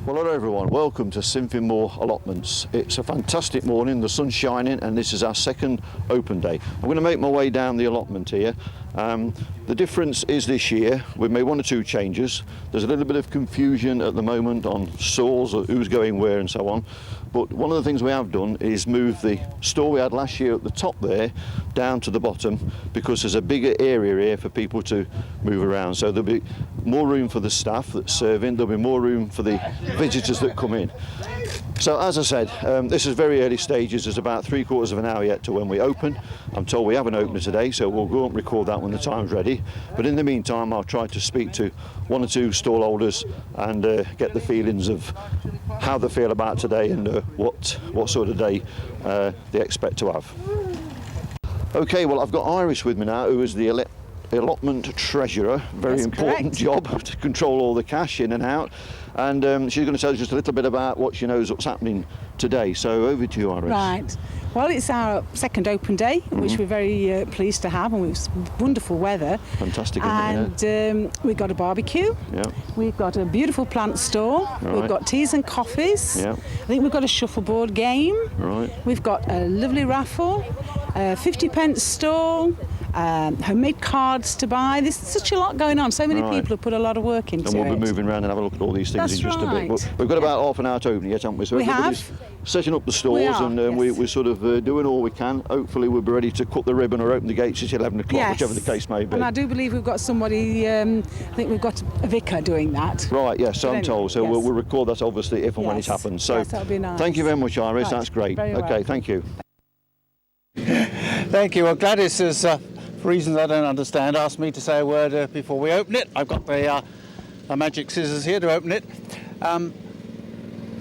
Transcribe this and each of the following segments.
Well, hello everyone, welcome to Sinfinmore Allotments. It's a fantastic morning, the sun's shining, and this is our second open day. I'm going to make my way down the allotment here. The difference is this year we've made one or two changes. There's a little bit of confusion at the moment on stalls, or who's going where and so on. But one of the things we have done is move the stall we had last year at the top there down to the bottom, because there's a bigger area here for people to move around. So there'll be more room for the staff that's serving, there'll be more room for the visitors that come in. So as I said, this is very early stages. There's about 3/4 of an hour yet to when we open. I'm told we have an opener today, so we'll go and record that when the time's ready. But in the meantime, I'll try to speak to one or two stall holders and get the feelings of how they feel about today and what sort of day they expect to have. Okay, well, I've got Iris with me now, who is the allotment treasurer. Very important job to control all the cash in and out. And she's going to tell us just a little bit about what she knows what's happening today. So over to you, Iris. Right. Well, it's our second open day, which we're very pleased to have, and it's wonderful weather. Fantastic, isn't it? And we've got a barbecue. Yeah. We've got a beautiful plant store. Right. We've got teas and coffees. Yeah. I think we've got a shuffleboard game. Right. We've got a lovely raffle, a 50p stall, homemade cards to buy. There's such a lot going on. So many people have put a lot of work into it. And we'll be moving around and have a look at all these things in just a bit. But we've got about half an hour to open yet, haven't we? So everybody's setting up the stalls, and we're sort of doing all we can. Hopefully we'll be ready to cut the ribbon or open the gates at 11 o'clock, whichever the case may be. And I do believe we've got somebody, I think we've got a vicar doing that. Right, yes, so I'm told. So we'll record that obviously if and when it happens. So that'll be nice. Thank you very much, Iris. That's great. Okay, thank you. Thank you. Well, Gladys has, for reasons I don't understand, asked me to say a word before we open it. I've got the magic scissors here to open it.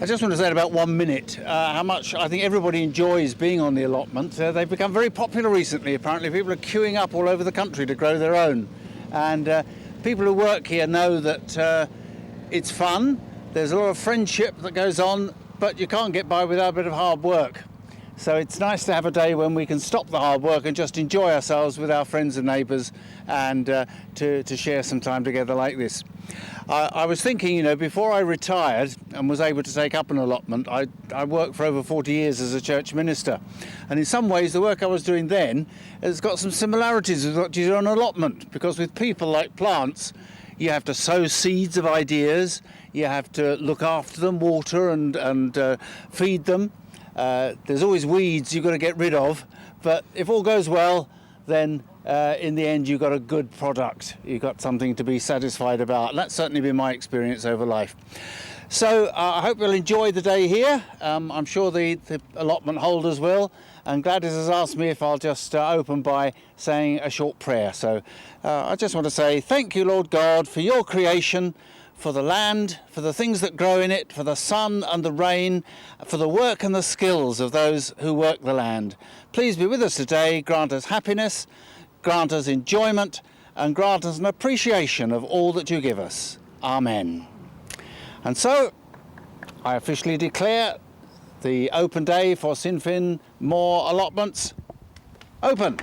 I just want to say in about 1 minute how much I think everybody enjoys being on the allotment. They've become very popular recently. Apparently people are queuing up all over the country to grow their own. And people who work here know that it's fun. There's a lot of friendship that goes on, but you can't get by without a bit of hard work. So it's nice to have a day when we can stop the hard work and just enjoy ourselves with our friends and neighbours, and to share some time together like this. I was thinking, you know, before I retired and was able to take up an allotment, I worked for over 40 years as a church minister. And in some ways the work I was doing then has got some similarities with what you do on an allotment, because with people like plants, you have to sow seeds of ideas, you have to look after them, water and feed them. There's always weeds you've got to get rid of, but if all goes well, then in the end you've got a good product. You've got something to be satisfied about. And that's certainly been my experience over life. So I hope you'll enjoy the day here. I'm sure the allotment holders will. And Gladys has asked me if I'll just open by saying a short prayer. So I just want to say thank you, Lord God, for your creation, for the land, for the things that grow in it, for the sun and the rain, for the work and the skills of those who work the land. Please be with us today, grant us happiness, grant us enjoyment, and grant us an appreciation of all that you give us. Amen. And so, I officially declare the open day for Sinfinmore Allotments open.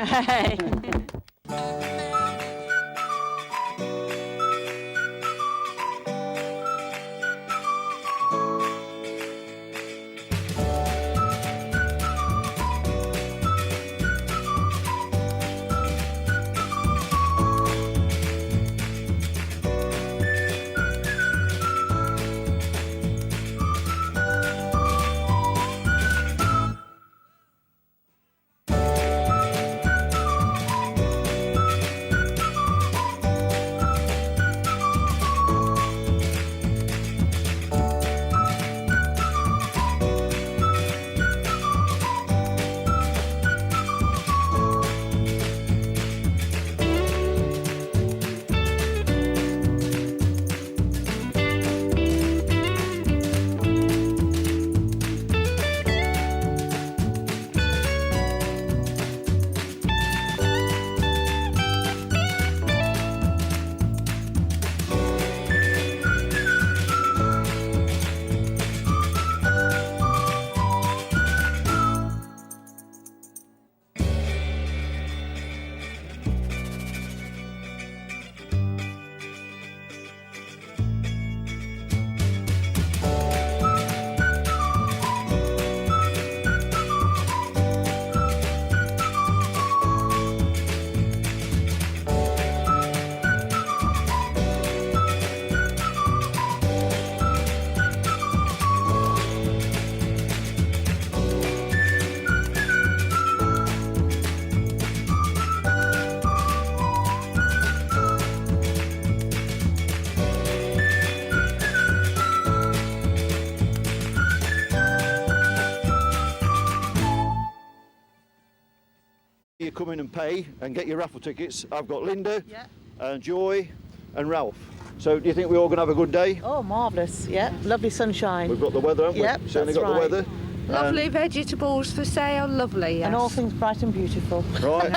come in and pay and get your raffle tickets, I've got Linda, Yeah. and Joy and Ralph. So do you think we're all going to have a good day? Oh, marvellous. Yeah, lovely sunshine. We've got the weather, haven't we? Yep, Certainly that's got right. the weather. Lovely vegetables for sale, lovely, yes. And all things bright and beautiful. Right.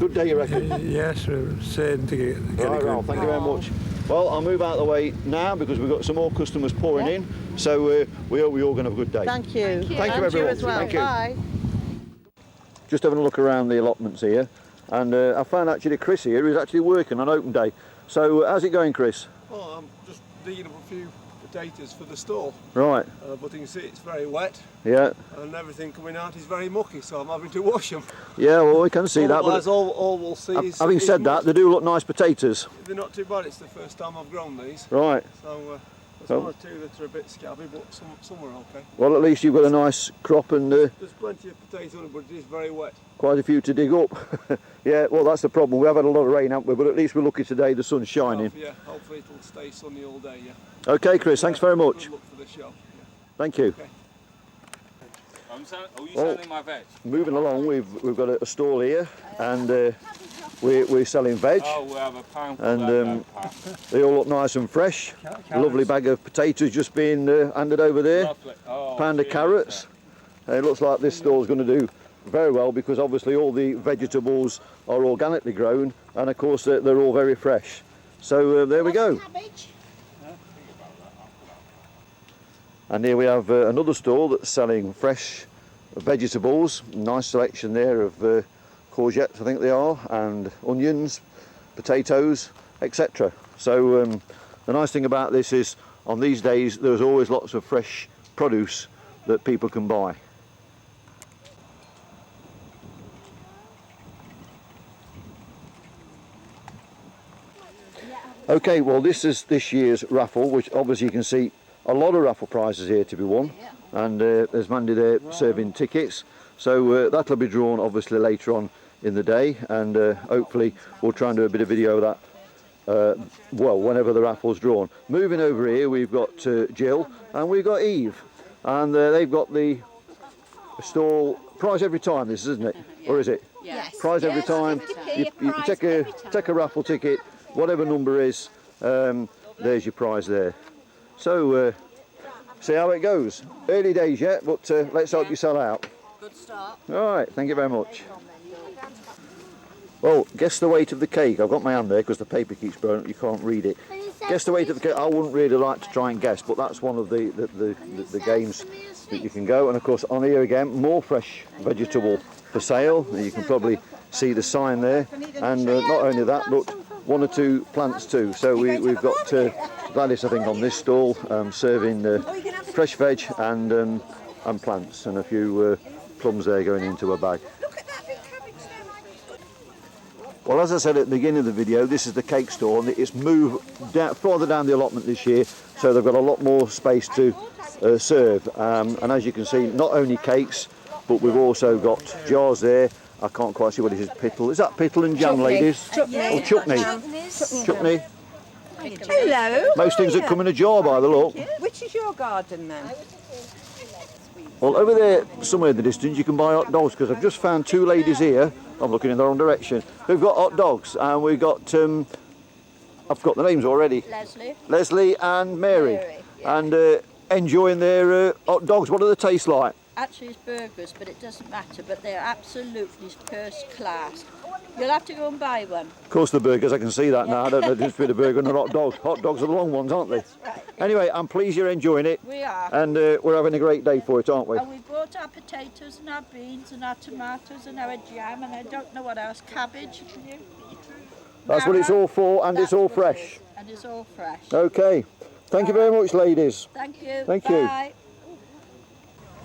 Good day, you reckon? Yes, same to get Right, Ralph, thank you very much. Well, I'll move out of the way now because we've got some more customers pouring in. So we hope we're all going to have a good day. Thank you. Thank you, And everyone. as well. Thank you. Bye. Just having a look around the allotments here, and I found actually Chris here who's actually working on open day. So how's it going, Chris? Well, I'm just digging up a few potatoes for the store, Right. but you can see it's very wet Yeah. and everything coming out is very mucky, so I'm having to wash them. Yeah. Well, we can see that. Otherwise, But all we'll see is. having said that, they do look nice potatoes. they're not too bad. It's the first time I've grown these, Right. so there's Oh. one or two that are a bit scabby, but some are okay. Well, at least you've got a nice crop and There's plenty of potato on it, but it is very wet. quite a few to dig up. Yeah. Well, that's the problem. We have had a lot of rain, haven't we? But at least we're lucky today. The sun's shining. Yeah, hopefully it'll stay sunny all day. Yeah. Okay, Chris. Thanks very much. Good luck for the show. Yeah. Thank you. Okay. Are you Oh. selling my veg? Moving along, we've got a stall here, and we're selling veg. Oh, we have a pound for And that. they all look nice and fresh. A lovely bag of potatoes just being handed over there. Lovely. Oh, Pound of cheers. carrots. It looks like this store's going to do very well because obviously all the vegetables are organically grown, and of course they're all very fresh. So there we go. And here we have another store that's selling fresh vegetables. Nice selection there of courgettes, I think they are, and onions, potatoes, etc. So the nice thing about this is on these days there's always lots of fresh produce that people can buy. Okay, well this is this year's raffle, which obviously you can see a lot of raffle prizes here to be won, and there's Mandy there serving tickets, so that'll be drawn obviously later on in the day, and hopefully we'll try and do a bit of video of that well, whenever the raffle's drawn. Moving over here we've got Jill and we've got Eve, and they've got the stall prize every time, this isn't it? Or is it? Yes. Prize every time. You take a raffle ticket, whatever number is, there's your prize there. So see how it goes. Early days yet, but let's hope you sell out. Good start. All right, thank you very much. Well, guess the weight of the cake. I've got my hand there because the paper keeps burning up, you can't read it. Guess the weight of the cake. I wouldn't really like to try and guess, but that's one of the games that you can go. And of course on here again, more fresh vegetable for sale. You can probably see the sign there, and not only that, but one or two plants too. So we've got Gladys, I think, on this stall serving fresh veg and plants, and a few plums there going into a bag. Well, as I said at the beginning of the video, this is the cake store, and it's moved further down the allotment this year, so they've got a lot more space to serve. And as you can see, not only cakes, but we've also got jars there. I can't quite see what it is. Pittle. Is that pittle and jam, ladies? Chutney. Or chutney? Chutney. Hello. Most things that come in a jar by the look. Which is your garden then? Well, over there, somewhere in the distance, you can buy hot dogs, because I've just found two ladies here, I'm looking in the wrong direction, who've got hot dogs, and we've got, I've got the names already. Leslie and Mary. And enjoying their hot dogs. What do they taste like? Actually, it's burgers, but it doesn't matter. But they're absolutely first class. You'll have to go and buy one. Of course, the burgers, I can see that now. I don't know the difference between a burger and a hot dog. Hot dogs are the long ones, aren't they? Right. Anyway, I'm pleased you're enjoying it. We are. And we're having a great day for it, aren't we? And we bought our potatoes and our beans and our tomatoes and our jam and I don't know what else, cabbage. That's what it's all for, and it's all fresh. And it's all fresh. Okay. Thank you very much, ladies. Thank you. Thank you. Bye.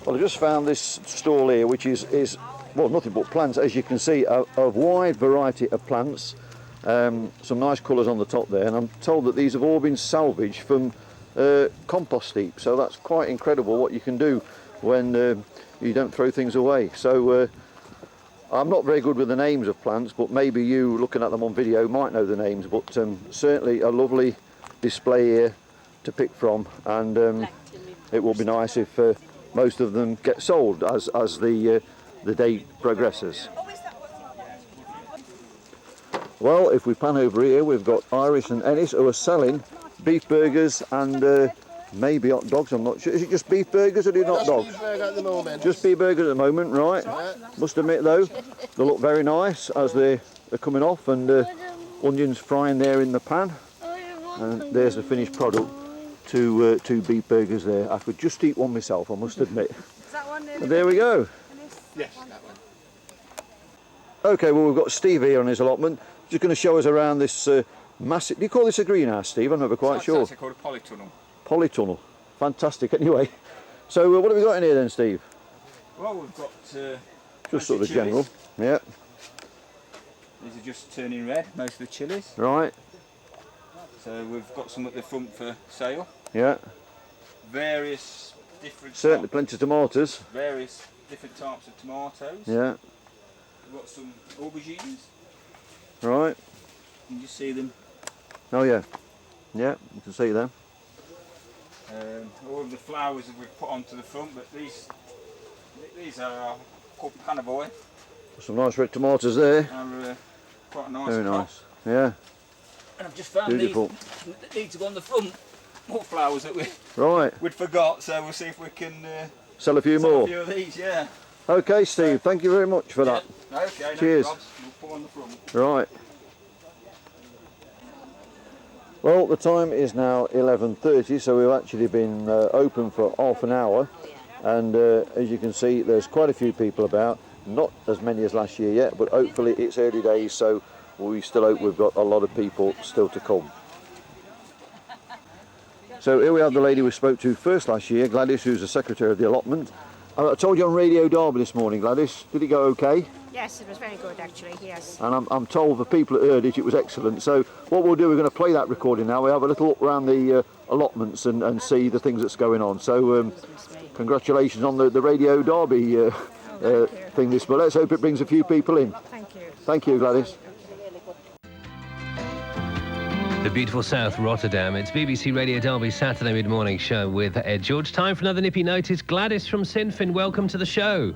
Well, I just found this stall here, which is well, nothing but plants, as you can see, a wide variety of plants. Some nice colours on the top there, and I'm told that these have all been salvaged from compost heap. So that's quite incredible what you can do when you don't throw things away. So I'm not very good with the names of plants, but maybe you, looking at them on video, might know the names. But certainly a lovely display here to pick from, and it will be nice if most of them get sold as the day progresses. Well, if we pan over here, we've got Iris and Ennis who are selling beef burgers and maybe hot dogs. I'm not sure. Is it just beef burgers or do you not dogs? Just beef burger at the moment. Just beef burgers at the moment, right? Must admit though, they look very nice as they're coming off, and onions frying there in the pan. And there's the finished product. Two beef burgers there. I could just eat one myself, I must admit. And there we go. Yes, that one. Okay, well, we've got Steve here on his allotment. Just going to show us around this massive... Do you call this a greenhouse, Steve? I'm never quite sure. It's called a polytunnel. Polytunnel. Fantastic, anyway. So what have we got in here then, Steve? Well, we've got... Just sort of general. Yeah. These are just turning red, most of the chilies. Right. So we've got some at the front for sale. Yeah. Various different... Certainly plenty of tomatoes. Various different types of tomatoes. Yeah. We've got some aubergines. Right. You can just see them. Oh yeah. Yeah, you can see them. All of the flowers that we've put onto the front, but these are called Panavoy. Some nice red tomatoes there. Are quite a nice Very crop. nice. Yeah. And I've just found Beautiful. these that need to go on the front. More flowers that Right. we'd forgot, so we'll see if we can Sell a few sell more. a few of these, yeah. Okay, Steve, thank you very much for that. Okay, Cheers. no probs. We'll put on the front. Right. Well, the time is now 11:30, so we've actually been open for half an hour, and as you can see, there's quite a few people about. Not as many as last year yet, but hopefully it's early days, so we still hope we've got a lot of people still to come. So here we have the lady we spoke to first last year, Gladys, who's the secretary of the allotment. I told you on Radio Derby this morning, Gladys. Did it go okay? Yes, it was very good actually, yes. And I'm told the people that heard it was excellent. So what we'll do, we're going to play that recording now. We have a little look around the allotments and see the things that's going on. So congratulations on the Radio Derby thing this morning. Let's hope it brings a few people in. Thank you. Thank you, Gladys. The beautiful South Rotterdam. It's BBC Radio Derby's Saturday mid-morning show with Ed George. Time for another nippy notice. Gladys from Sinfin, welcome to the show.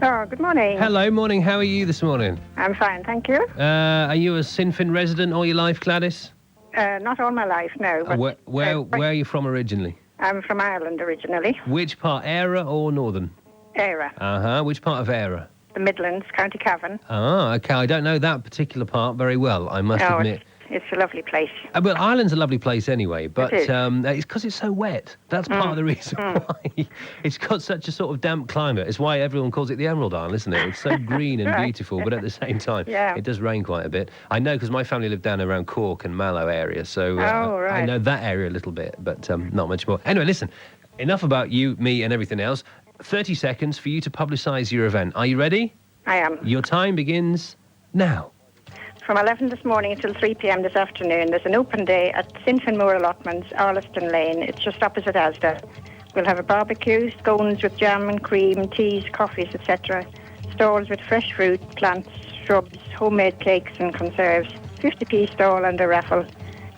Oh, good morning. Hello, morning. How are you this morning? I'm fine, thank you. Are you a Sinfin resident all your life, Gladys? Not all my life, no. But, where are you from originally? I'm from Ireland originally. Which part, Era or Northern? Era. Uh-huh. Which part of Era? The Midlands, County Cavan. Ah, okay. I don't know that particular part very well, I must admit. It's a lovely place. Well, Ireland's a lovely place anyway, but It is. it's because it's so wet. That's part of the reason why. It's got such a sort of damp climate. It's why everyone calls it the Emerald Isle, isn't it? It's so green and Right. beautiful, but at the same time, Yeah. it does rain quite a bit. I know because my family lived down around Cork and Mallow area, so Oh, I right. know that area a little bit, but not much more. Anyway, listen, enough about you, me, and everything else. 30 seconds for you to publicise your event. Are you ready? I am. Your time begins now. From 11 this morning until 3 p.m. this afternoon, there's an open day at Sinfinmoor Allotments, Arleston Lane. It's just opposite Asda. We'll have a barbecue, scones with jam and cream, teas, coffees, etc. Stalls with fresh fruit, plants, shrubs, homemade cakes and conserves. 50p stall and a raffle.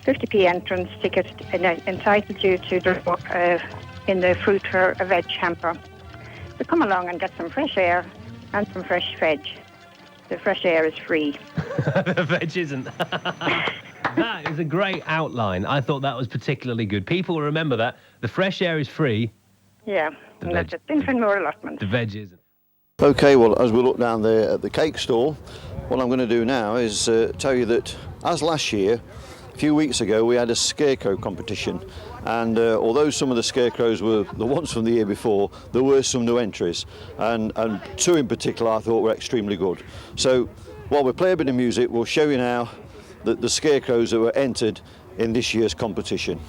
50p entrance ticket entitles you to draw in the fruit for a veg hamper. So come along and get some fresh air and some fresh veg. The fresh air is free. The veg isn't. That is a great outline. I thought that was particularly good. People will remember that. The fresh air is free. Yeah, The and that's veg- at Sinfinmoor Allotments. The veg isn't. Okay, well, as we look down there at the cake stall, what I'm going to do now is tell you that, as last year, a few weeks ago, we had a scarecrow competition. And although some of the scarecrows were the ones from the year before, there were some new entries. And two in particular I thought were extremely good. So while we play a bit of music, we'll show you now the scarecrows that were entered in this year's competition.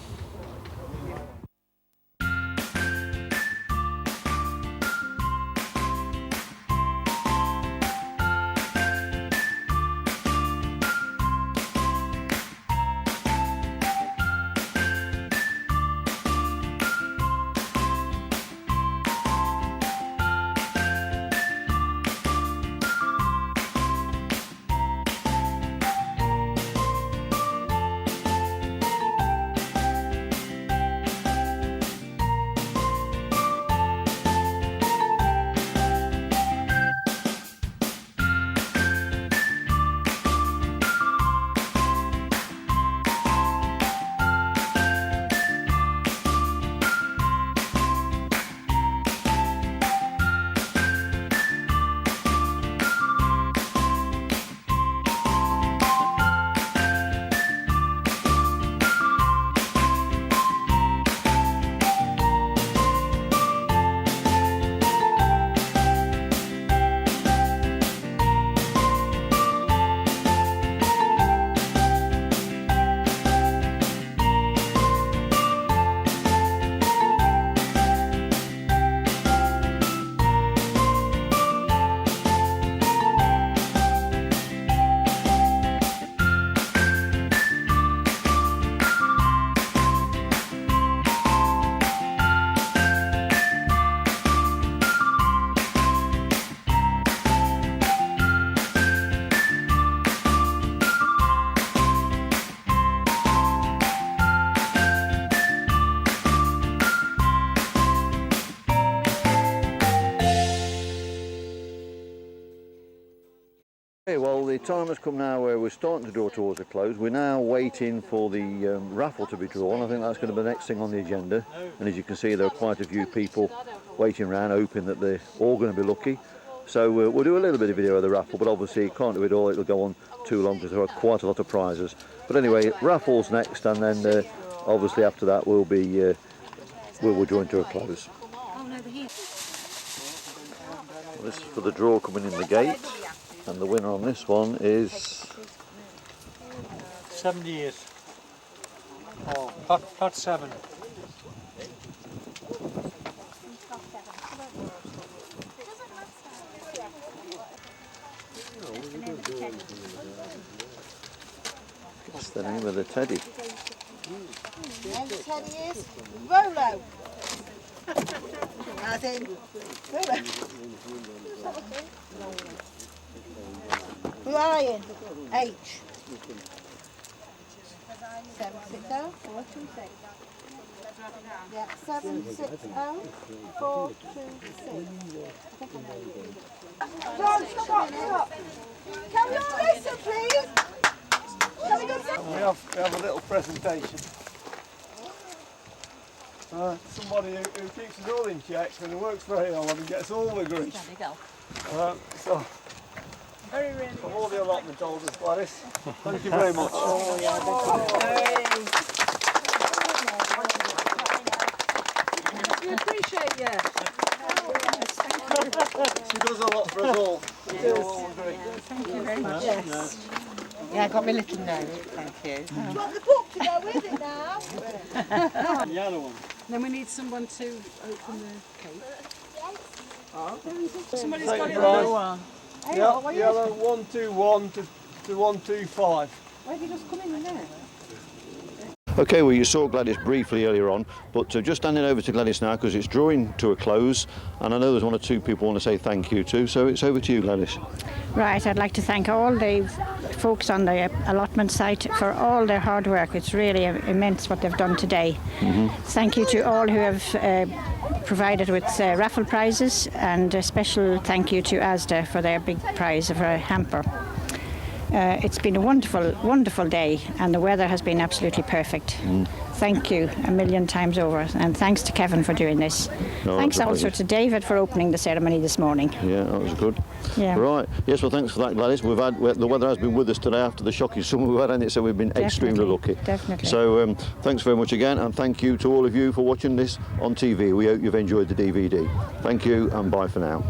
Okay, well, the time has come now where we're starting to draw towards a close. We're now waiting for the raffle to be drawn. I think that's going to be the next thing on the agenda. And as you can see, there are quite a few people waiting around, hoping that they're all going to be lucky. So we'll do a little bit of video of the raffle, but obviously can't do it all. It'll go on too long because there are quite a lot of prizes. But anyway, raffle's next, and then obviously after that we'll join to a close. This is for the draw coming in the gate. And the winner on this one is 7 years. Oh, pot 7. What's the name of the teddy? And the teddy is Rolo. As in Rolo. Lion, H. 760 426. Yeah, 760 426. John, stop. Can we all listen, please? Can we go We have a little presentation. Somebody who keeps us all in check and who works very hard and gets all the grief. So, from all the allotment holders, Gladys, thank you very much. We appreciate you. She does a lot for us all. Thank you very much. Yes. Yeah, I got my little note, thank you. Do you want the book to go with it now? The other one. Then we need someone to open the cake. Somebody's got it right. Yeah, yellow 121 to 125. Why have you just come in there? Okay, well, you saw Gladys briefly earlier on, but just handing over to Gladys now because it's drawing to a close, and I know there's one or two people want to say thank you to, so it's over to you, Gladys. Right, I'd like to thank all the folks on the allotment site for all their hard work. It's really immense what they've done today. Thank you to all who have provided with raffle prizes, and a special thank you to ASDA for their big prize of a hamper. It's been a wonderful, wonderful day, and the weather has been absolutely perfect. Thank you a million times over, and thanks to Kevin for doing this. No, thanks that's a also pleasure. to David for opening the ceremony this morning. Yeah, that was good. Yeah. Right. Yes, well, thanks for that, Gladys. The weather has been with us today after the shocking summer we've had, and so we've been extremely lucky. Definitely. So thanks very much again, and thank you to all of you for watching this on TV. We hope you've enjoyed the DVD. Thank you, and bye for now.